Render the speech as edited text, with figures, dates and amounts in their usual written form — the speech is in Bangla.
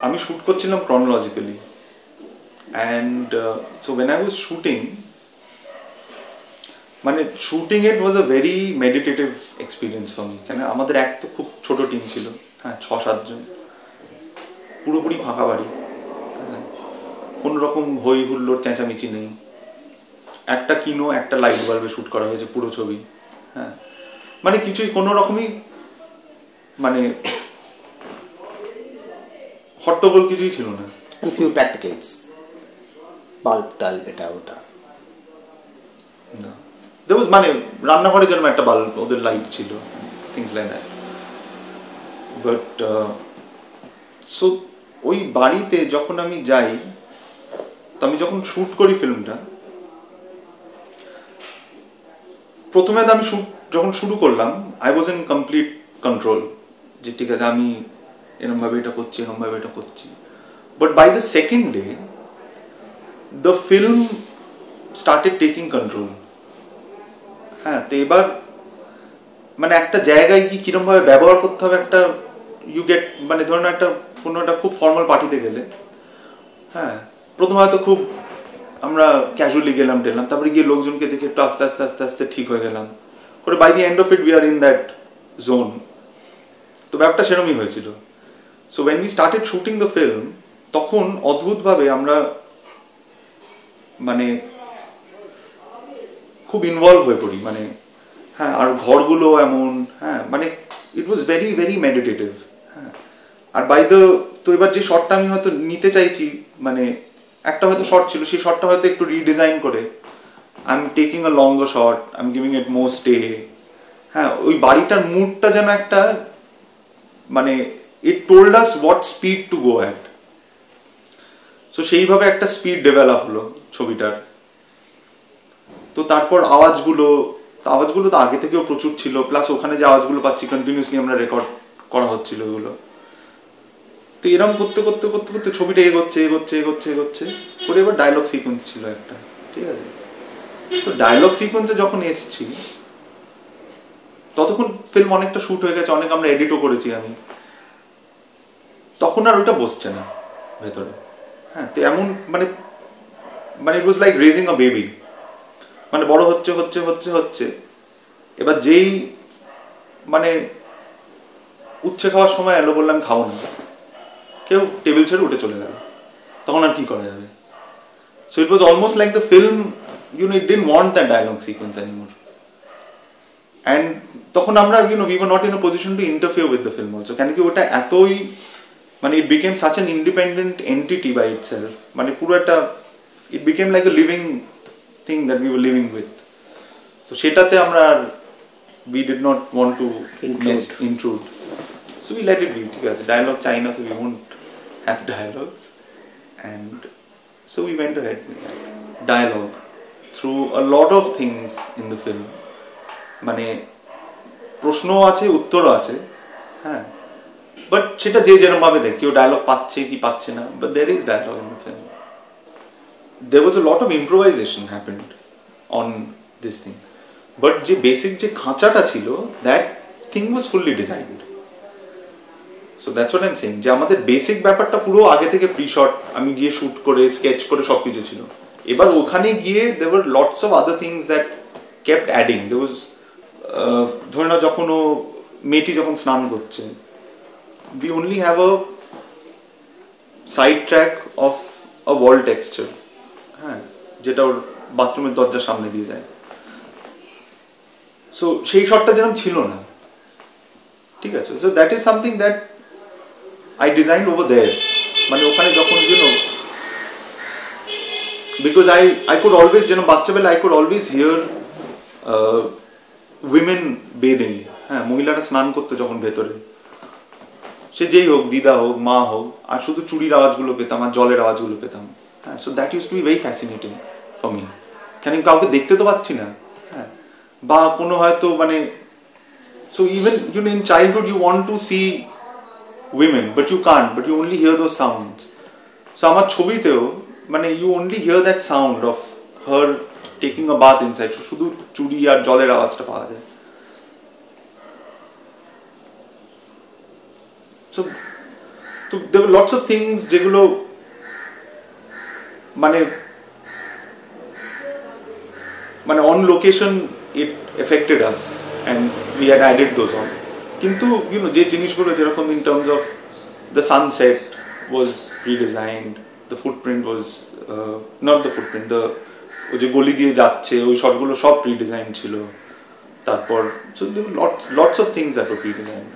আমি শুট করছিলাম chronologically and so when I was shooting মানে shooting it was a very meditative experience for me কেন আমাদের এক তো খুব ছোট টিম ছিল হ্যাঁ 6-7 জন পুরোপুরি ফাঁকা বাড়ি কোন রকম হই হুল্লোড় চেঁচামেচি নেই একটা কিনো একটা লাইট বাল্বে শুট করা হয়েছে পুরো ছবি হ্যাঁ মানে কিছুই কোনো রকমই মানে হট্টগোল কিছুই ছিল না and few practicals bulb টাল্ব এটা ওটা না there was মানে রান্নাঘরে যেরকম একটা বাল্ব ওদের লাইট ছিল things like that but so ওই বাড়িতে যখন আমি যাই তো আমি যখন শুট করি ফিল্মটা প্রথমে আমি শুট যখন শুরু করলাম I was in complete control যে ঠিক আছে আমি এরকম ভাবে এটা করছি but by the second day the film started taking control হ্যাঁ তো এবার মানে একটা জায়গায় কি কিরকম ভাবে ব্যবহার করতে হবে একটা ইউ গেট মানে ধরুন একটা কোনো একটা খুব ফর্মাল পার্টিতে গেলে হ্যাঁ প্রথম হয়তো খুব আমরা ক্যাজুয়ালি গেলাম তারপরে গিয়ে লোকজনকে দেখে একটু আস্তে আস্তে ঠিক হয়ে গেলাম করে by the end of it we are in that zone তো ব্যাপারটা সেরকমই হয়েছিল so when we started shooting the film তখন অদ্ভুতভাবে আমরা মানে খুব ইনভলভ হয়ে পড়ি মানে হ্যাঁ আর ঘরগুলো এমন হ্যাঁ মানে it was very very meditative হ্যাঁ আর বাই দ্য তো এবার যে শটটা আমি হয়তো নিতে চাইছি মানে একটা হয়তো শট ছিল সেই শটটা হয়তো একটু রিডিজাইন করে I am taking a longer shot I am giving it more stay হ্যাঁ ওই বাড়িটার মুডটা যেন একটা মানে it told us what speed to go at so সেইভাবে একটা স্পিড ডেভেলপ হলো ছবিটার তো তারপর আওয়াজগুলো তো আগে থেকেও প্রচুর ছিল প্লাস ওখানে যে আওয়াজগুলো পাচ্ছি কন্টিনিউসলি আমরা রেকর্ড করা হচ্ছিল ওগুলো তো এরকম করতে ছবিটা এগোচ্ছে পরে এবার ডায়লগ সিকোয়েন্স ছিল একটা ঠিক আছে তো ডায়লগ সিকোয়েন্সে যখন এসছি ততক্ষণ ফিল্ম অনেকটা শুট হয়ে গেছে অনেক আমরা এডিটও করেছি আমি তখন আর ওইটা বসছে না ভেতরে হ্যাঁ তো এমন মানে it was like raising a baby মানে বড় হচ্ছে এবার যেই মানে উচ্ছে খাওয়ার সময় এলো বললাম খাও না কেউ টেবিল ছেড়ে উঠে চলে গেল তখন আর কি করা যাবে so it was almost like the film it didn't want that dialogue sequence anymore and তখন আমরা we were not in a position to interfere with the film also কেন কি ওটা এতই মানে it became such an independent entity by itself মানে পুরো একটা it became like a living thing that we were living with so সেটাতে আমরা we did not want to intrude so we let it be ঠিক আছে dialogue চাই না so we won't have dialogues and so we went ahead with that dialogue through a lot of things in the film মানে প্রশ্নও আছে উত্তরও আছে হ্যাঁ বাট সেটা যে যেরকম ভাবে দেখ কেউ ডায়লগ পাচ্ছে কি পাচ্ছে না but there is dialogue in the film there was a lot of improvisation happened on this thing but যে basic যে খাঁচাটা ছিল that thing was fully designed so that's what I'm saying যে আমাদের basic ব্যাপারটা পুরো আগে থেকে pre-shot আমি গিয়ে shoot করে sketch করে সবকিছু ছিল এবার ওখানে গিয়ে there were lots of other things that kept adding there was ধরে নাও যখন ও মেয়েটি যখন স্নান করছে we only have a side track of a wall texture হ্যাঁ যেটা ওর বাথরুমের দরজার সামনে দিয়ে যায় সো সেই শটটা যেরকম ছিল না ঠিক আছে so that is something that I designed over there মানে ওখানে যখন বিকজ আই কুড অলওয়েজ যেন বাচ্চাবেলা I could always hear women bathing হ্যাঁ মহিলারা স্নান করতো যখন ভেতরে সে যেই হোক দিদা হোক মা হোক আর শুধু চুরির আওয়াজগুলো পেতাম আর জলের আওয়াজগুলো পেতাম হ্যাঁ so that use to be very fascinating for me কেন কাউকে দেখতে তো পাচ্ছি না হ্যাঁ বা কোনো হয়তো মানে so even in childhood you want to see women but you can't but you only hear those sounds so আমার ছবিতেও মানে you only hear that sound of her taking a bath inside শুধু চুরি আর জলের আওয়াজটা পাওয়া যায় সো তো there were lots of things যেগুলো মানে মানে on location it affected us and we had added those on. কিন্তু যে জিনিসগুলো যেরকম in terms of the sunset was redesigned, the footprint was not the footprint, ওই যে গলি দিয়ে যাচ্ছে ওই শটগুলো সব redesigned ছিল। তারপর so there were lots of things that were redesigned.